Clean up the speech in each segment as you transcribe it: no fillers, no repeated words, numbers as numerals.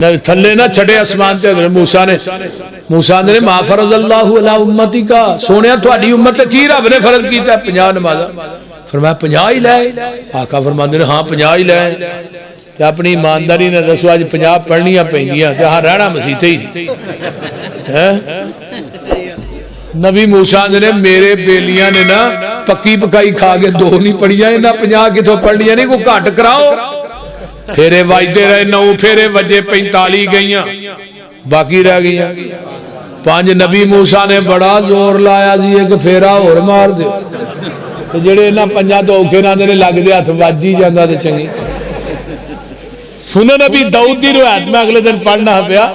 تھلے نہ چھڑے اسمان سے موسیٰ نے ما فرض اللہ علی امتی کا سونے تھوڑی امت کی رب نے فرض کیتا ہے 50 نمازہ فرمایا 50 ہی لائے آقا فرماندے نے ہاں 50 ہی لائے تے اپنی ایمانداری نے دسو اج 50 پڑھنیاں پینگیاں تے ہاں رہنا مسیتے ہی نبی موسیٰ نے میرے بیلیاں نے نا پکی پکائی کھا کے 2 نہیں پڑھیاں انہاں 50 کتھوں پڑھنیاں نہیں کوئی گھٹ کراؤ پھیرے واجدے رہے 9 پھیرے وجے 45 گئیاں باقی رہ گئیاں 5 نبی موسیٰ نے بڑا زور لایا جی ایک پھیرا اور مار دے جڑے انہاں 5 تو اوکھے نہ نے لگ دے ہاتھ واجی جاندا تے چنگی سنن نبی داؤد دی روایت میں اگلے دن پڑھنا پیا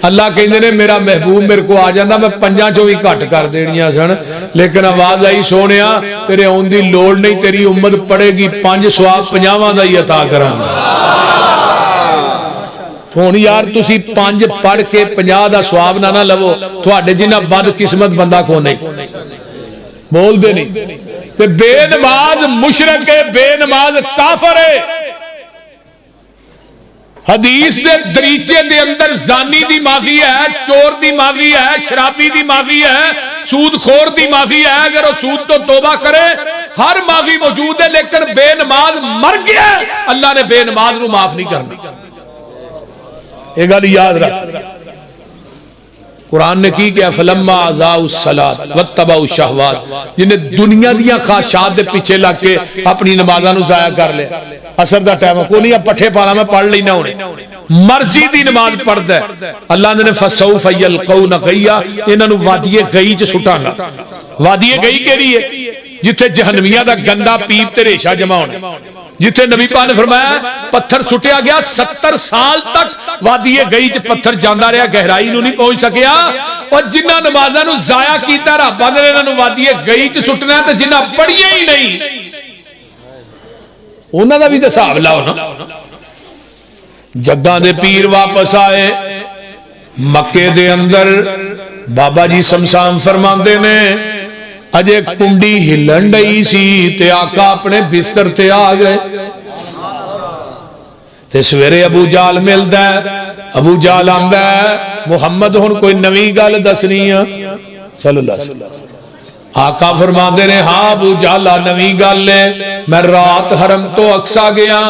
اللہ کہندے نے میرا محبوب میرے کو آ جاندا میں 5 چوں بھی گھٹ کر دینیاں سن لیکن آواز آئی سونیا تیرے اون دی لوڑ نہیں تیری امت پڑے گی 5 ثواب 50 دا ہی عطا کراں ہن یار تسی 5 پڑھ کے 50 دا ثواب نہ لو تواڈے جنہ بد قسمت بندہ کو نہیں بول دے نہیں تے بے نماز مشرک ہے بے نماز کافر ہے حدیث دے دریچے دے اندر زانی دی معافی ہے چور دی معافی ہے شرابی دی معافی ہے سود خور دی معافی ہے اگر وہ سود تو توبہ کرے ہر معافی موجود ہے لیکن بے نماز مر گیا اللہ نے بے نماز نو معاف نہیں کرنا یہ گل یاد رکھ قرآن نے کی کہ فلما ازاؤ الصلاۃ واتبعوا الشہوات جنہیں دنیا دیاں خواہشات دے پیچھے لگ کے اپنی نمازاں نو ضائع کر لے اثر دا ٹائم کو نہیں پٹھے پالا میں پڑھ لینا ہونے مرضی دی نماز پڑھدا ہے اللہ نے فسوف یلقون غیا انہاں نو وادی گئی چ سٹانا وادی گئی کیڑی ہے جتھے جہنمیاں دا گندا پیپ تے ریشہ جمع ہونا جتھے نبی پاک نے فرمایا پتھر سٹیا گیا 70 سال تک وادی گئی چ پتھر جاندا رہیا گہرائی نو نہیں پہنچ سکیا اور جنہاں نمازاں نو ضائع کیتا رب نے انہاں نو وادی گئی چ سٹنا تے جنہاں پڑھیاں ہی نہیں انہاں دا بھی تے حساب لاؤ نا جگاں دے پیر واپس آئے مکے دے اندر بابا جی سمسام فرماندے نے اجے کنڈی ہلن ڈئی سی تے آقا اپنے بستر تے آ گئے تے سویرے ابو جال ملدا ہے ابو جال آندا ہے محمد ہن کوئی نویں گل دسنی ہے صلی اللہ علیہ وسلم آقا فرماندے نے ہاں ابو جالا نویں گل ہے میں رات حرم تو اقصا گیا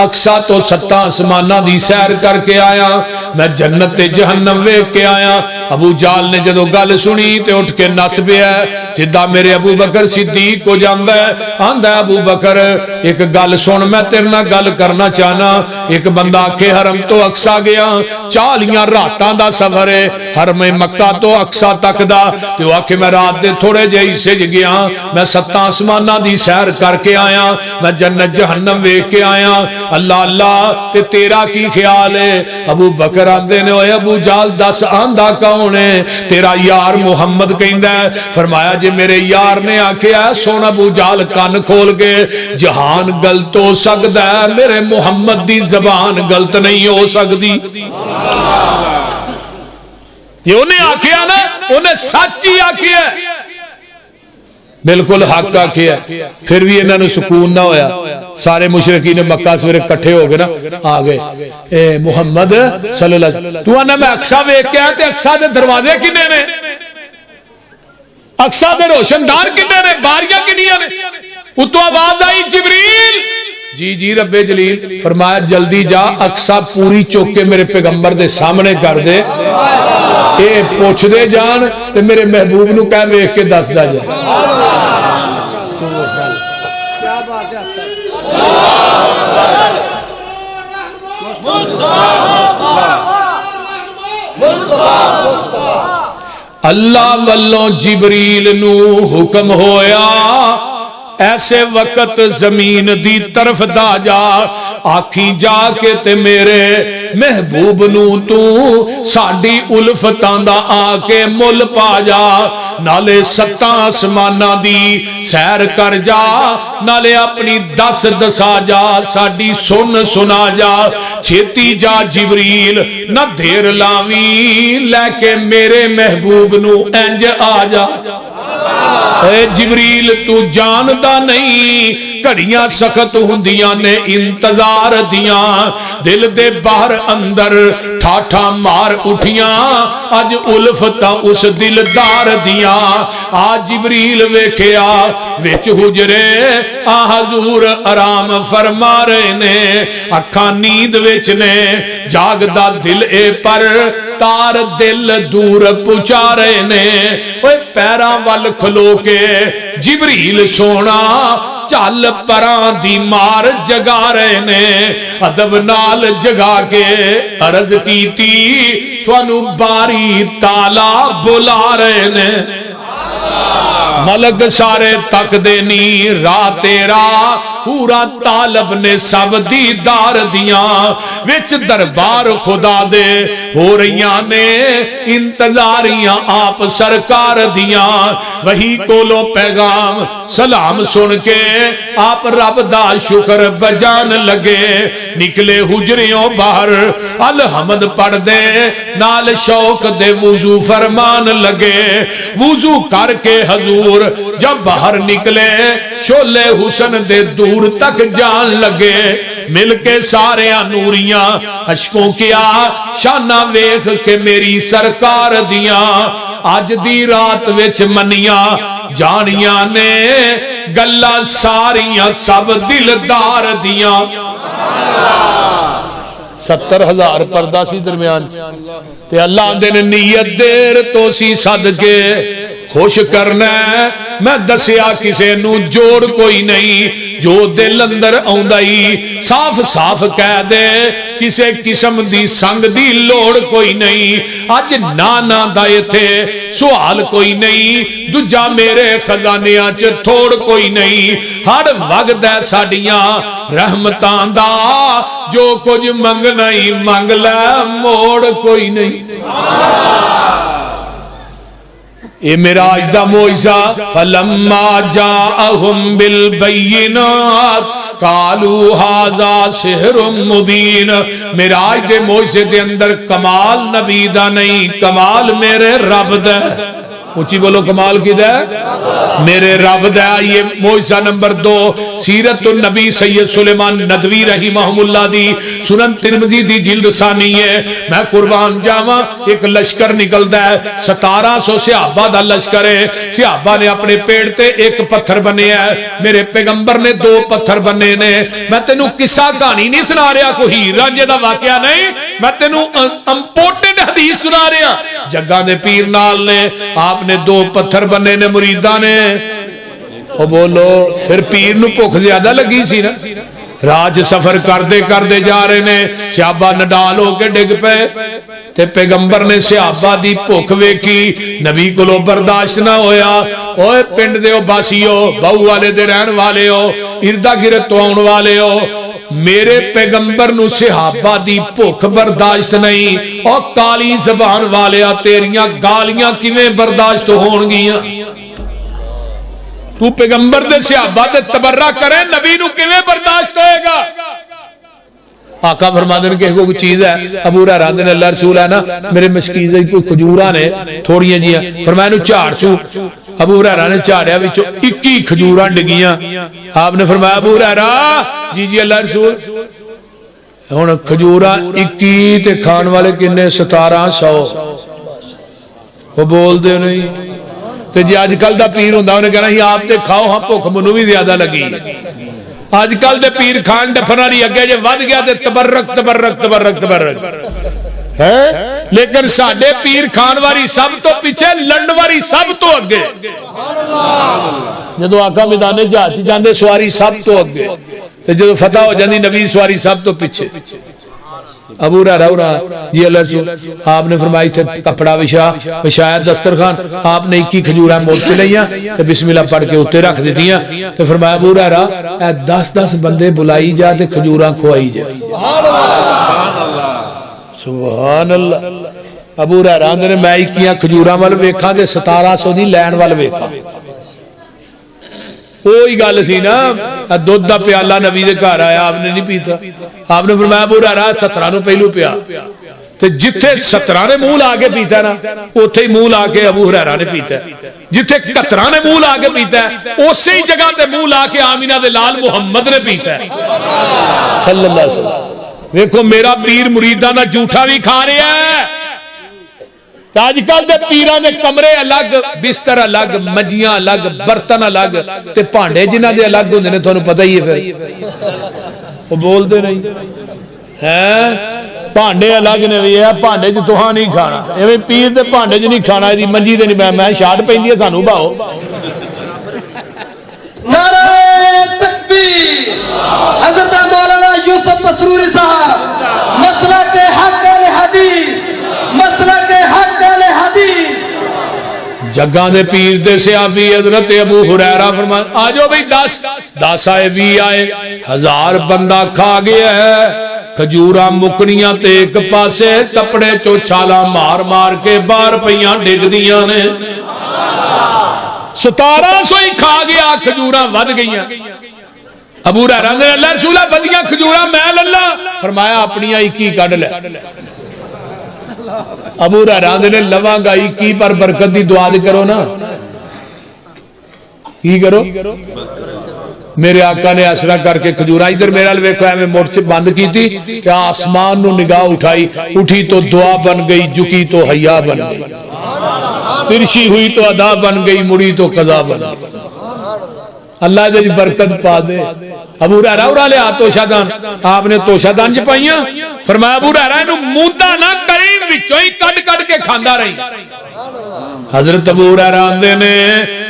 اقصا تو 7 آسمانہ دی سیر کر کے آیا میں جنت تے جہنم ویکھ کے آیا ابو جال نے جدو گل سنی تے اٹھ کے نس پیا سیدھا میرے ابو بکر صدیق کو جاندا ہے آندا ہے ابو بکر ایک گل سن میں تیرے نال گل کرنا چاہنا ایک بندہ آکھے حرم تو اقصا گیا 40 راتاں دا سفر ہے حرم مکہ تو اقصا تک دا تے وہ آکھے میں رات دے تھوڑے جے حصے گیا میں 7 آسمانہ دی سیر کر کے آیا میں جنت جہنم ویکھ کے آیا اللہ اللہ تے تیرا کی خیال ہے ابو بکر آندے نے اوے ابو جال دس آندا کون ہے تیرا یار محمد کہندا ہے فرمایا جے میرے یار نے آکھیا سن ابو جال کان کھول کے جہان غلط ہو سکدا ہے میرے محمد دی زبان غلط نہیں ہو سکتی یہ انہیں آکھیا نا انہیں سچ ہی آکھیا بالکل حق آکھیا پھر بھی انہوں نے سکون نہ ہویا سارے مشرکین مکہ سویرے کٹھے ہو گئے نا آ گئے اے محمد صلی اللہ علیہ وسلم تو آنا میں اقصا ویکھ کے آیا تے اقصا دے دروازے کنے نے اقصا دے روشندار کنے نے باریاں کنیاں نے اتو آواز آئی جبریل جی جی رب جلیل فرمایا جلدی جا اقصا پوری چوک کے میرے پیغمبر دے سامنے کر دے اے پوچھ دے جان تے میرے محبوب نو کہہ ویکھ کے دس دا جا اللہ والوں جبریل نو حکم ہویا ایسے وقت زمین دی طرف دا جا آکھی جا کے تے میرے محبوب نو تو ساڈی الفتاں دا آ کے مل پا جا نالے 7 آسمانہ دی سیر کر جا نالے اپنی دس دسا جا ساڈی سن سنا جا چھتی جا جبریل نہ دیر لاویں لے کے میرے محبوب نو انج آ جا اے جبریل تو جاندا نہیں گھڑیاں سخت ہوندیاں نے انتظار دیاں دل دے باہر اندر ٹھاٹھا مار اٹھیاں اج الفتاں اس دلدار دیاں آج جبریل ویکھیا وچ حجرے حضور آرام فرما رہے نے اکھاں نیند وچ نے جاگدا دل اے پر تار دل دور پہنچا رہے نے اوے پیراں ول کھلو کے جبریل سونا چل پران دی مار جگا رہے نے ادب نال جگا کے عرض کیتی تھانو باری تالا بلا رہے نے ملک سارے تک دینی راہ تیرا پورا طالب نے سب دیدار دیاں وچ دربار خدا دے ہو رہیاں نے انتظاریاں آپ سرکار دیاں وہی کولو پیغام سلام سن کے آپ رب دا شکر بجان لگے نکلے حجریوں باہر الحمد پڑھ دے نال شوق دے وضو فرمان لگے وضو کر کے حضور جب باہر نکلے شولے حسن دے دور تک جان لگے مل کے سارے نوریاں اشکوں کیا شانہ ویخ کے میری سرکار دیاں آج دی رات وچ منیاں جانیاں نے گلہ ساریاں سب دلدار دیاں 70,000 پردہ سی درمیان تے اللہ دے نے نیت دیر تو سی صدقے خوش کرنا ہے میں دسیا کسے نو جوڑ کوئی نہیں جو دل اندر آؤندائی صاف صاف کہہ دے کسے قسم دی سنگ دی لوڑ کوئی نہیں اج نانا دائے تھے سوال کوئی نہیں دجا میرے خزانیاں چ تھوڑ کوئی نہیں ہر وقت ہے ساڑیاں رحمتان دا جو کچھ منگنا ہی منگ لے موڑ کوئی نہیں اے معراج دا معجزہ فلما جاءہم بالبینات قالوا ھذا سحر مبین معراج دے معجزے دے اندر کمال نبی دا نہیں کمال میرے رب دا اونچی بولو کمال کی دے میرے رب دا یہ معجزہ نمبر 2 سیرت النبی سید سلیمان ندوی رحمہ اللہ دی سنن ترمذی دی جلد ثانی ہے میں قربان جاواں ایک لشکر نکلدا ہے 1700 صحابہ دا لشکر ہے صحابہ نے اپنے پیڑ تے ایک پتھر بنے ہے میرے پیغمبر نے 2 پتھر بنے نے میں تینوں قصہ کہانی نہیں سنا رہا کوئی رانجے دا واقعہ نہیں میں تینوں امپورٹنٹ حدیث سنا رہا جگہ دے پیر نال نے آپ نے 2 پتھر بنے نے مریدہ نے او بولو پھر پیر نو بھوک زیادہ لگی سی نا راج سفر کردے جا رہے نے صحابہ نڈال ہو کے ڈگ پے تے پیغمبر نے صحابہ دی بھوک ویکھی نبی کو برداشت نہ ہویا اوے پنڈ دے او باسیو بہو والے دے رہن والے ہو اردا گرد تو آن والے ہو میرے پیغمبر نو صحابہ دی بھوک برداشت نہیں اور کالی زبان والے تیریاں گالیاں کیویں برداشت ہون گیاں تو پیغمبر دے صحابہ دے تبرہ کرے نبی نو کیویں برداشت ہوئے گا آقا فرما دیں کہ کوئی چیز ہے ابو ہریرہ نے اللہ رسول ہے نا میرے مشکیز ہے کوئی کھجوراں نے تھوڑیاں جیاں فرمایا نو چاڑ سو ابو ہریرہ نے چاڑیا وچوں 21 کھجوراں ڈگیاں آپ نے فرمایا ابو ہریرہ جی جی اللہ رسول ہن کھجوراں 21 تے کھان والے کنے 1700 وہ بول دے نہیں تے جی اج کل دا پیر ہوندا انہیں کہنا ہی آپ تے کھاؤ ہاں بھوک منوں بھی زیادہ لگی آج کل دے پیر کھان ڈفنا نہیں اگے جے ود گیا تے تبرک تبرک تبرک تبرک ہے لیکن ساڈے پیر کھان واری سب تو پیچھے لڑن واری سب تو اگے جدو آقا میدان جہاد چ جاندے سواری سب تو اگے تے جدو فتح ہو جاندی نبی سواری سب تو پیچھے ابو ہریرہ جی اللہ رسول آپ نے فرمائی تھے کپڑا وچھایا دسترخوان آپ نے 21 کھجوراں موڑ کے لئیاں تے بسم اللہ پڑھ کے اوتے رکھ دتیاں تے فرمایا ابو ہریرہ اے 10 بندے بلائی جا تے کھجوراں کھوائی جا سبحان اللہ ابو ہریرہ نے میں 21 کھجوراں ول ویکھاں تے 1700 دی لین ول ویکھاں کوئی گل سی نا دودھ دا پیالہ نبی دے گھر آیا آپ نے نہیں پیتا آپ نے فرمایا ابو ہریرہ 17 نو پہلو پیا تے جتھے 17 نے منہ لا کے پیتا ہے نا اوتھے ہی منہ لا کے ابو ہریرہ نے پیتا ہے، جتھے 71 نے منہ لا کے پیتا ہے اسی جگہ تے منہ لا کے آمینہ دے لال محمد نے پیتا ہے صلی اللہ علیہ وسلم۔ ویکھو میرا پیر مریداں دا جھوٹا بھی کھا رہا ہے۔ آج کل دے پیران دے کمرے الگ، بستر الگ، مجیاں الگ، برتن الگ تے بھانڈے جنہاں دے الگ ہوندے نے، تھانوں پتہ ہی ہے پھر وہ بول دے نہیں ہیں بھانڈے الگ نے بھی ہے، بھانڈے چ تہاں نہیں کھانا، ایویں پیر تے بھانڈے چ نہیں کھانا، دی منجی تے نہیں میں شاٹ پیندی ہے سانوں باؤ۔ نعرہ تکبیر، حضرت مولانا یوسف مسروری صاحب، مسلک حق اہل حدیث، مسلک حق اہل حدیث۔ جگہ دے پیر دے صحابی حضرت ابو ہریرہ فرمان آجو بھئی 10 آئے 20 آئے 1000 بندہ کھا گیا ہے، کھجورا مکنیاں تے ایک پاسے، کپڑے چو چھالا مار مار کے بار پہیاں ڈگ دیاں نے، 1700 ہی کھا گیا، کھجورا ود گئیاں۔ ابو ہریرہ نے اللہ رسولہ ودیاں کھجورا میں للہ، فرمایا اپنیاں 21 کڈ لے۔ ابو ہریرہ نے لواں گا 21 پر برکت دی دعا کرو نا، کی کرو؟ میرے آقا نے اسرا کر کے کھجورا ادھر میرا ویکھو میں موٹ سے بند کی تھی کہ آسمان نو نگاہ اٹھائی، اٹھی تو دعا بن گئی، جھکی تو حیا بن گئی، ترشی ہوئی تو ادا بن گئی، مڑی تو قضا بن گئی۔ اللہ دے برکت پا دے۔ ابو ہریرہ اڑا لے توشہ دان، آپ نے توشہ دان چ پائیاں، فرمایا ابو ہریرہ نو موندا نہ کری، وچوں ہی کڈ کڈ کے کھاندا رہی۔ حضرت ابو ہریرہ آندے نے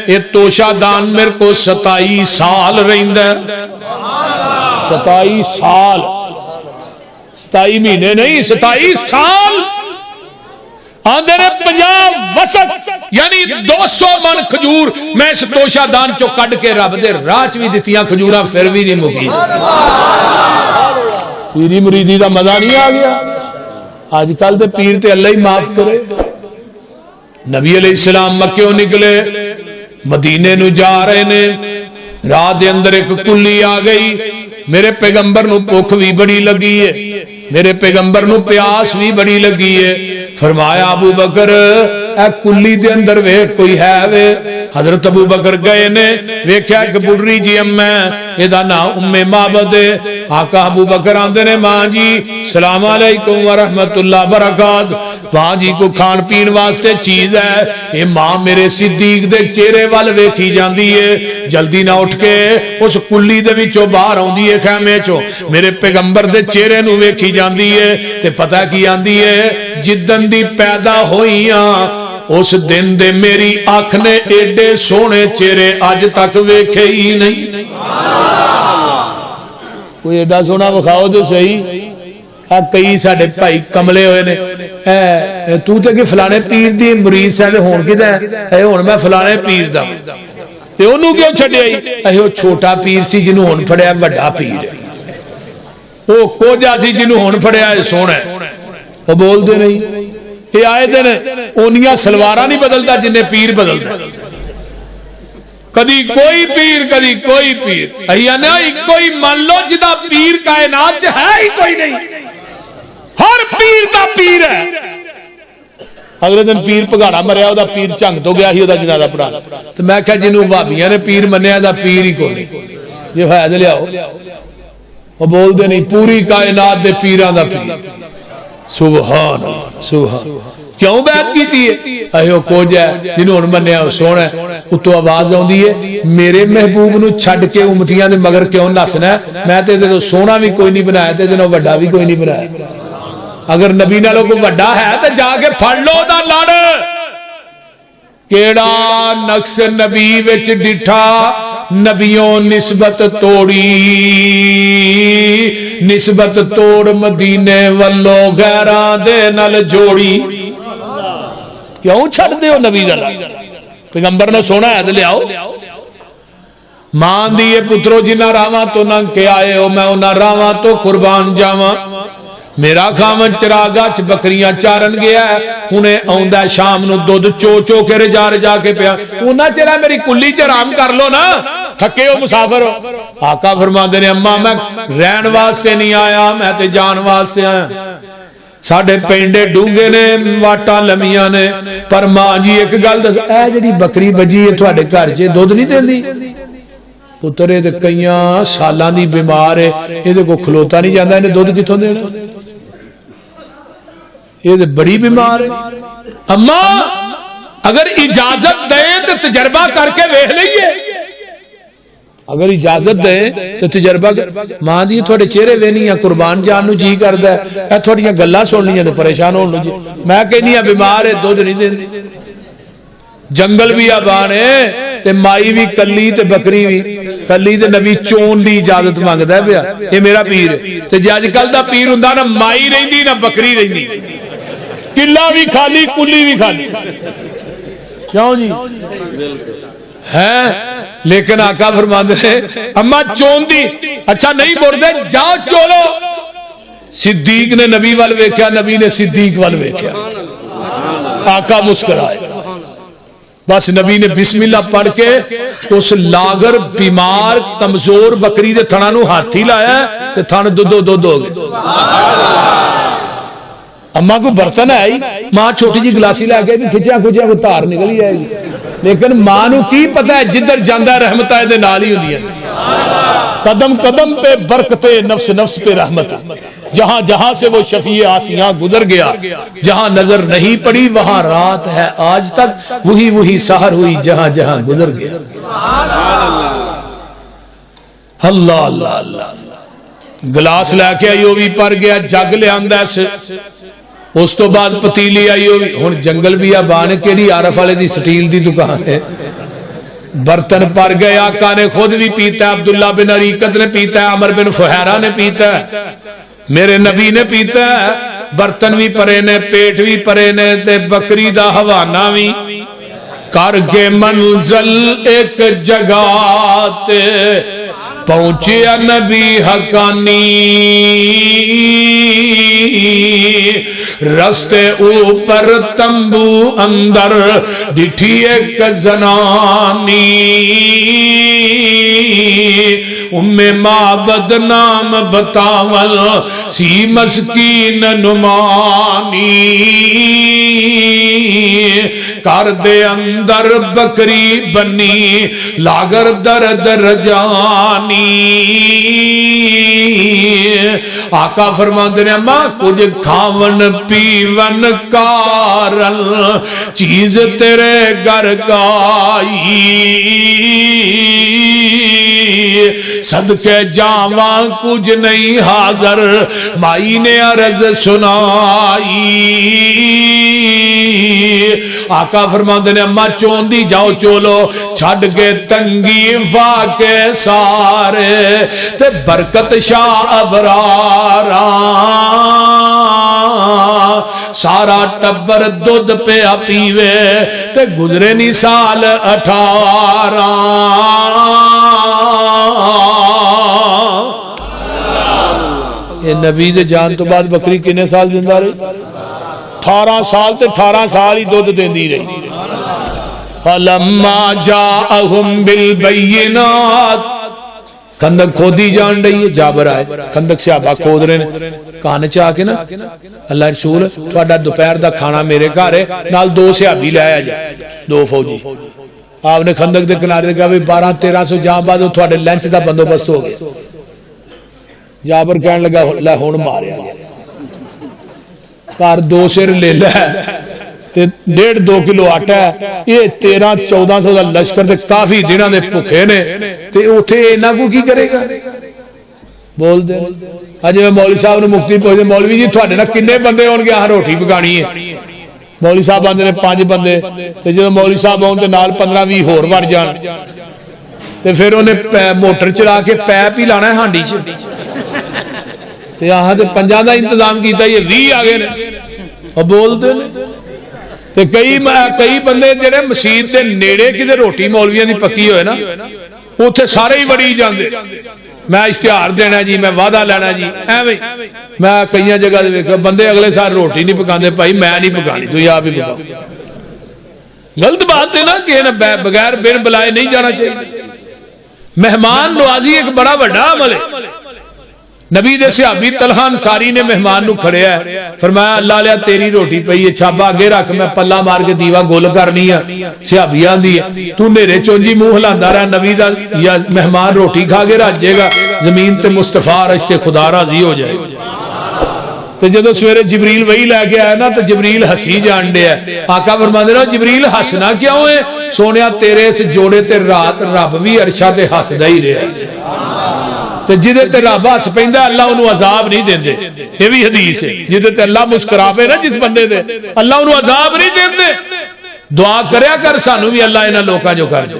یہ توشہ دان میرے کو 27 سال رہندا ہے، 27 سال، 27 مہینے نہیں 27 سال۔ آندے نے 50 وسق یعنی 200 من کھجور میں اس توشہ دان چو کڈ کے رب دے راج بھی دیتیاں، کھجورا پھر بھی نہیں مکی۔ پیری مریدی دا مزہ نہیں آ گیا؟ آج کل دے پیر تے اللہ ہی معاف کرے۔ نبی علیہ السلام مکیوں نکلے، مدینے نو جا رہے نے، راہ دے اندر ایک کلی آ گئی، میرے پیغمبر نو بھوک بھی بڑی لگی ہے، میرے پیغمبر نو پیاس بھی بڑی لگی ہے۔ فرمایا ابو بکر اے کلی دے اندر ویکھ کوئی ہے وے؟ حضرت ابو بکر گئے نے، ویکھیا کہ بڑری جی امّا ایدا نام ام معبد ہے۔ آقا ابو بکر آندے نے ماں جی سلام علیکم ورحمت اللہ برکات، ماں جی کو کھان پین واسطے چیز ہے، یہ ماں میرے صدیق دے چہرے وال ویکھی جاندی ہے، جلدی نہ اٹھ کے اس کلی دے وچوں باہر آندی ہے، خیمے چوں میرے پیغمبر دے چہرے نو ویکھی جاندی ہے تے پتہ کی آندی ہے جدن دی پیدا ہوئیاں اس دن دے میری آنکھ نے ایڈے سونے چہرے آج تک ویکھے ہی نہیں۔ کوئی ایڈا سونا بخاؤ تو صحیح۔ کئی ساڑھے بھائی کملے ہوئے نے، تو تے کہ فلانے پیر دی مرید سے ہون کی دے ہون میں فلانے پیر دا تے انہوں کیوں چھڑے آئی؟ وہ چھوٹا پیر سی جنہوں ہون پھڑیا بڑا پیر ہے، وہ کوجا سی جنہوں ہون پھڑیا سونا ہے، وہ بول دے نہیں۔ یہ آئے دن اونیاں سلوارہ نہیں بدلتا جنہیں پیر بدلتا، کدی کوئی پیر کدی کوئی پیر، کوئی مان لو جدا پیر کائنات ہے ہی کوئی نہیں، ہر پیر دا پیر ہے۔ اگلے دن پیر پگاڑا مریا دا پیر چنگ تو گیا ہی دا جنازہ پڑھا، تو میں کہا جنہوں بھابیاں نے پیر منیا دا پیر ہی کوئی نہیں، یہ فائدہ لے آؤ۔ وہ بول دے نہیں پوری کائنات دے پیران دا پیر، سبحان سبحان۔ کیوں بیعت کی تھی ہے؟ ایو کو جائے جنہوں نے منیا سونا ہے، اتو آواز ہوں دیئے میرے محبوب نو چھڑ کے امتیاں دے مگر کیوں نسنا ہے؟ میں تے دے سونا بھی کوئی نہیں بنایا تے دنوں وڈا بھی کوئی نہیں بنایا۔ اگر نبی نالوں کو وڈا ہے تو جا کے پھڑ لو دا لڑ۔ کیڑا نقص نبی وچ ڈٹھا نبیوں نسبت توڑی، نسبت توڑ مدینے والو غیران دے نال جوڑی۔ کیوں چھڑ دے ہو نبی نال؟ پیغمبر نے سونا ہے دے لے آؤ۔ مان دیئے پترو جنہ راواں تو ننگ کے آئے ہو، میں انہ راواں تو قربان جاواں۔ میرا خامن چراغا چ بکریاں چارن گیا ہے، انہیں آؤندہ شام نو دودھ چو چو کے رجا رجا کے پیا، انہا چرا میری کلی چرام کر لو نا، تھکے ہو مسافر ہو۔ آقا فرما دے نے اماں میں رہن واسطے نہیں آیا، میں تے جان واسطے آیا۔ ساڈے پینڈے ڈونگے نے واٹاں لمیاں نے پر ماں جی ایک گل دس اے جڑی بکری بجی ہے تواڈے گھر 'چ دودھ نہیں دیندی پتر یہ کئی سالاں دی بیمار ہے یہ کو کھلوتا نہیں جاتا انہیں دودھ کتوں دینا یہ بڑی بیمار ہے اما اگر اجازت دے تو تجربہ کر کے ویکھ لئیے اگر اجازت دے تو تجربہ ماں دی تھوڑے چہرے وینیاں قربان جان نو جی کردا ہے اے تھوڑیاں گلاں سننیاں تے پریشان ہون نو جی میں کہنی ہاں بیمار ہے دودھ نہیں دیندی جنگل بھی آبان ہے تے مائی بھی کلی تے بکری بھی کلی تے نبی چون دی اجازت مانگدا ہے پیا یہ میرا پیر ہے تے جے اج کل دا پیر ہوندا نہ مائی رہندی نہ بکری رہندی کلا بھی خالی کلی بھی خالی کیوں جی ہے لیکن آقا فرماندے ہیں اما چون دی اچھا نہیں مردے جاؤ چولو صدیق نے نبی وال ویکھیا نبی نے صدیق وال ویکھیا آقا مسکرائے بس نبی نے بسم اللہ پڑھ کے اس لاغر بیمار کمزور بکری دے تھنا نو ہاتھی لایا تے تھن دودھ ہو گئے اما کو برتن ہے ماں چھوٹی جی گلاسی لے کے بھی کھچیا کھچیا کو تار نکلی آئے گی لیکن ماں نو کی پتہ ہے جدھر جاندہ رحمت آئے دے نالی ہوں دیا قدم قدم پہ برکتے نفس نفس پہ رحمت جہاں جہاں سے وہ شفیع آسیاں گزر گیا جہاں نظر نہیں پڑی وہاں رات ہے آج تک وہی سحر ہوئی جہاں جہاں گزر گیا اللہ اللہ اللہ گلاس لے کے آئیو بھی پر گیا جگ لے آندہ سے اس تو بعد پتیلی آئیو بھی ہون جنگل بھی آبان کیڑی عارف والے دی سٹیل دی دکان ہے برتن پر گئے آقا نے خود بھی پیتا ہے عبداللہ بن عریقت نے پیتا ہے عمر بن فہیرہ نے پیتا ہے میرے نبی نے پیتا ہے برتن بھی پرے نے پیٹ بھی پرے نے تے بکری دا حوانہ بھی کر کے منزل ایک جگہ تے پہنچے نبی حقانی رستے اوپر تمبو اندر ڈٹھی ایک زنانی معبد نام بتاول سی مسکین نمانی کر دے اندر بکری بنی لاگر درد رجانی آقا فرماندے نے ماں کچھ کھاون پیون کارل چیز تیرے گھر گائی صدقے جاواں کچھ نہیں حاضر مائی نے عرض سنائی آقا فرماندے نے اماں چون دی جاؤ چولو چھڑ کے تنگی فاکے سارے تے برکت شاہ ابرارا سارا ٹبر دودھ پہ پیوے تے گزرے نہیں سال 18 یہ نبی دے جان تو بعد بکری کنے سال زندہ رہی 18 سال تے 18 سال ہی دودھ دیندی رہی فَلَمَّا جَاءَهُمْ بِالْبَيِّنَاتِ کھندق کھودی جان رہی ہے جابر آئے کھندق سے آبا کھود رہے ہیں کہانے چاہ کے نا اللہ رسول تھوڑا دوپہر دا کھانا میرے گھر ہے نال 2 صحابی لے آیا جائے 2 فوجی آپ نے کھندق دے کنارے کہا 1200-1300 جہاں بعد تھوڑے لنچ دا بندوبست ہو گیا جابر کہنے لگا لے ہون ماریا گیا کار 2 سر لے لے 1.5-2 کلو آٹا ہے یہ 1300-1400 دا لشکر دے کافی دنہ دے پکھے نے تے اوتھے اینا کو کی کرے گا بول دے آج میں مولوی صاحب نے مفتی پوچھتے مولوی جی تھوڑے نا کنے بندے ہون گے روٹی پکانی ہے مولوی صاحب آندے نے 5 بندے تے جب مولوی صاحب آن تے نال 15-20 ہور وڑ جان تے پھر انہیں موٹر چلا کے پیپ ہی لانا ہے ہانڈی چ تے یہاں تے 5 دا انتظام کیتا یہ 20 آگے نے اور بول دے تے کئی بندے جڑے مسجد دے نیڑے کدے روٹی مولویاں دی پکی ہوئے نا اوتھے سارے ہی بڑی جاندے میں اشتہار دینا جی میں وعدہ لینا جی ایویں میں کئی جگہ دے ویکھا بندے اگلے سال روٹی نہیں پکاندے بھائی میں نہیں پکانی تو آپ ہی پکاؤ غلط بات ہے نا کہ بغیر بن بلائے نہیں جانا چاہیے مہمان نوازی ایک بڑا بڑا عمل ہے نبی دے صحابی طلحہ انصاری نے مہمان نو کھڑیا ہے، فرمایا اللہ لیا تیری روٹی پئی ہے، چھابا اگے رکھ میں پلہ مار کے دیوا گول کرنی ہے۔ صحابی آندی ہے تو میرے چونجی منہ ہلاندا رہا، نبی دا یا مہمان روٹی کھا کے رج جائے گا، زمین تے مصطفیٰ رشتے خدا راضی ہو جائے۔ تو جدو سویرے جبریل وہی لے کے آیا نا تو جبریل ہسی جان دے ہے۔ آقا فرماندے نے جبریل ہسنا کیوں ہے؟ سونیا تیرے اس جوڑے تے رات رب بھی عرشہ تے ہسدا ہی رہا ہے، تو جدے تے رب ہس پیندا اللہ انہوں عذاب نہیں دیندے۔ یہ بھی حدیث ہے، جدے تے اللہ مسکراوے نا جس بندے دے اللہ انہوں عذاب نہیں دیندے۔ دعا کریا کر سانو بھی اللہ انہاں لوکاں جو کر دے۔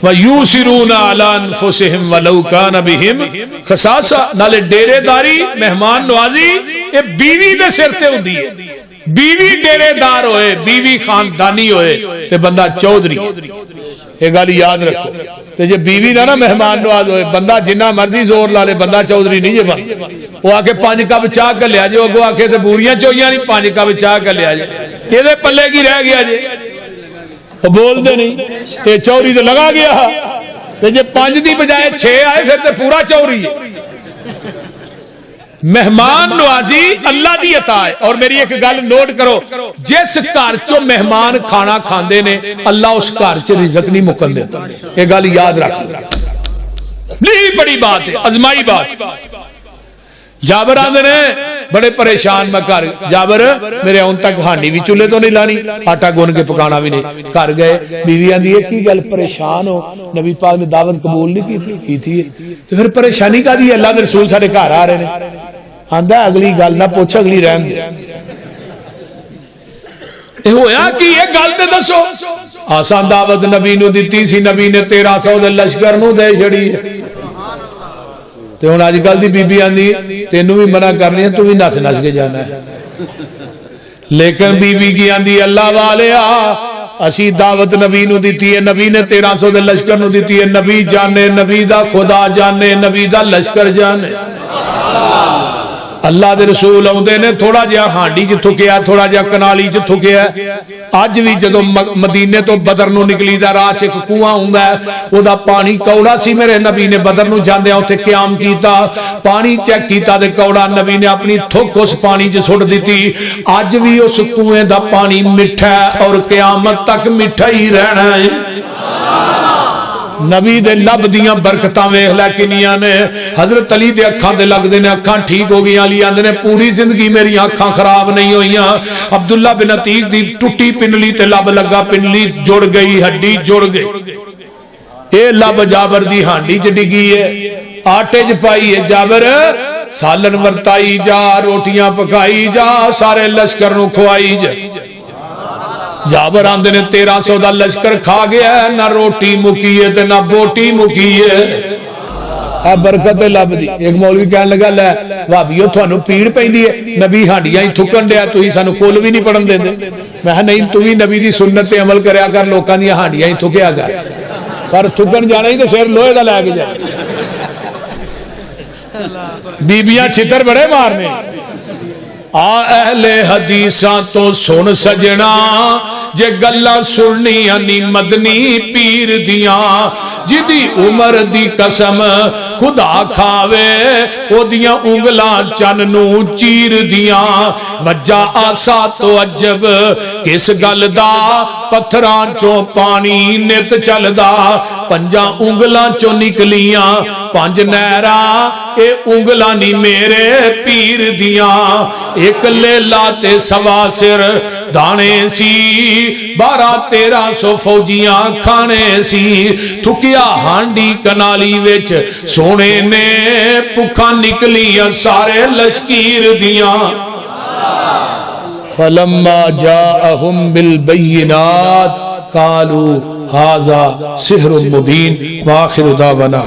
وَيُوسِرُونَ عَلَىٰ أَنفُسِهِمْ وَلَوْ كَانَ بِهِمْ خَصَاصَةٌ۔ نالے ڈیرے داری مہمان نوازی یہ بیوی دے سر تے ہوندی ہے، بیوی ڈیرے دار ہوئے، بیوی خاندانی ہوئے تے بندہ چودھری، یہ گل یاد رکھو۔ تے جے بیوی نہ نا مہمان نواز ہوئے، بندہ جنہ مرضی زور لا لے بندہ چودھری نہیں جے بند۔ وہ آکے 5 کپ چاہ کر لیا جے، وہ آکے تے بوریاں چوئیاں نہیں 5 کپ چاہ کر لیا جے، یہ دے پلے کی رہ گیا جے، وہ بول دے نہیں، یہ چوری تے لگا گیا، تے جے 5 دی بجائے 6 آئے پھر تے پورا چوری ہے۔ مہمان نوازی اللہ دی عطا ہے۔ اور میری ایک گل نوٹ کرو، جس گھر چو مہمان کھانا کھاندے نے اللہ اس گھر چ رزق نہیں مکن دیتا، یہ گل یاد رکھ، نہیں بڑی بات ہے، ازمائی بات۔ جابر آندے نے بڑے پریشان میں کر، جابر میرے ان تک ہانڈی بھی چولہے تو نہیں لانی، آٹا گون کے پکانا بھی نہیں، کر گئے۔ بیوی آندی ہے کی گل پریشان ہو، نبی پاک نے دعوت قبول نہیں کی تھی، تو پھر پریشانی کا دی اللہ دے رسول سارے گھر آ رہے ہیں، آندہ اگلی گل نہ پوچھ، اگلی رہن دے۔ ہویا کہ یہ گل تے دسو، آسان دعوت نبی نو دیتی سی، نبی نے 1300 دے لشکر نو دے چھڑی ہے، تے ہن اج کل دی بی بی آندی تینوں بھی منع کرنی ہے، تو بھی نس نس کے جانا ہے۔ لیکن بی بی کی آندی اللہ والیا اسی دعوت نبی نو دیتی ہے، نبی نے 1300 دے لشکر نو دیتی ہے، نبی جانے، نبی دا خدا جانے، نبی دا لشکر جانے۔ اللہ دے رسول آؤندے نے تھوڑا جہا ہانڈی چ تھکیا، تھوڑا جہا کنالی چ تھکیا۔ اج بھی جدو مدینے تو بدر نو نکلی دا راہ چ ایک کنواں ہوندا ہے، او دا پانی کوڑا سی، میرے نبی نے بدر نو جاندیاں اوتھے قیام کیتا، پانی چیک کیتا تے کوڑا، نبی نے اپنی تھک اس پانی چ سٹ دتی۔ اج بھی اس کنویں دا پانی میٹھا ہے اور قیامت تک میٹھا ہی رہنا ہے۔ نبی دے لب دیاں برکتاں ویکھ لے کنیاں نے۔ حضرت علی دے اکھاں دے لگ دے نے، اکھاں ٹھیک ہو گئی، علی آندے نے پوری زندگی میری اکھاں خراب نہیں ہوئیاں۔ عبداللہ بن عتیق دی ٹوٹی پنلی تے لب لگا، پنلی جڑ گئی، ہڈی جڑ گئی، اے لب جابر دی ہانڈی چ ڈگی ہے، آٹے چ پائی ہے، جابر سالن ورتائی جا، روٹیاں پکائی جا، سارے لشکر نو کھوائی جا۔ جابر آندے نے 1300 دا لشکر کھا گیا ہے، نہ روٹی مکی ہے تے نہ بوٹی مکی ہے۔ اے برکت لب دی۔ ایک مولوی کہنے لگا لے بھابیو تھانوں پیڑ پیندی ہے، نبی ہانڈیاں ہی تھکن دیا، تو ہی سانو کول بھی نہیں پڑھن دیندے۔ میں نہیں، تو ہی نبی دی سنت تے عمل کریا کر، لوکاں دی ہانڈیاں ہی تھکیا کر، پر تھکن جانا ہی تو پھر لوہے دا لے کے جائے۔ بیبیاں چھتر بڑے مارنے۔ آ اہل حدیثاں تو سن سجنا، جے گلاں سننیاں نی مدنی پیر دیاں، جدی عمر دی قسم خدا کھاوے، او دیاں انگلاں چن نو چیر دیاں۔ وجہ آسا تو عجب کس گل دا، پتھراں چوں پانی نت چلدا، پنجاں انگلاں چوں نکلیاں 5 نہراں، اے انگلاں نی میرے پیر دیاں۔ ایک لیلہ تے سوا سر دانے سی، 1200-1300 فوجیاں کھانے سی۔ تھکیا ہانڈی کنالی وچ سونے نے، پکھاں نکلیاں سارے لشکیر دیاں۔ فلما جاءہم بالبینات قالوا ھذا سحر مبین۔ وآخر دعوانا